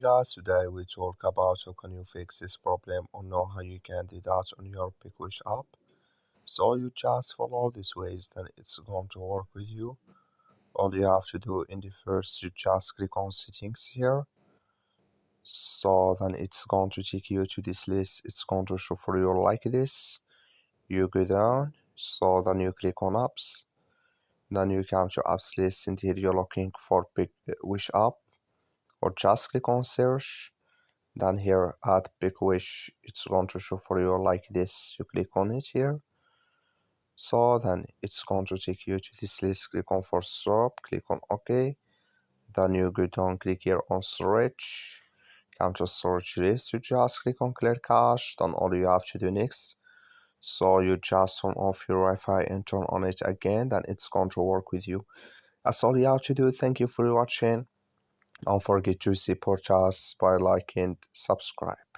guys, today we talk about how can you fix this problem or know how you can do that on your PicWish app. So you just follow these ways, then it's going to work with you. All you have to do in the first, you just click on settings here. So then it's going to take you to this list. It's going to show for you like this. You go down, so then you click on apps. Then you come to apps list, and here you're looking for PicWish app, or just click on search. Then here at PicWish, it's going to show for you like this. You click on it here. So then it's going to take you to this list. Click on for stop, click on OK. Then you go down, click here on storage. Come to storage list, you just click on clear cache. Then all you have to do next. So you just turn off your Wi-Fi and turn on it again. Then it's going to work with you. That's all you have to do. Thank you for watching. Don't forget to support us by liking and subscribe.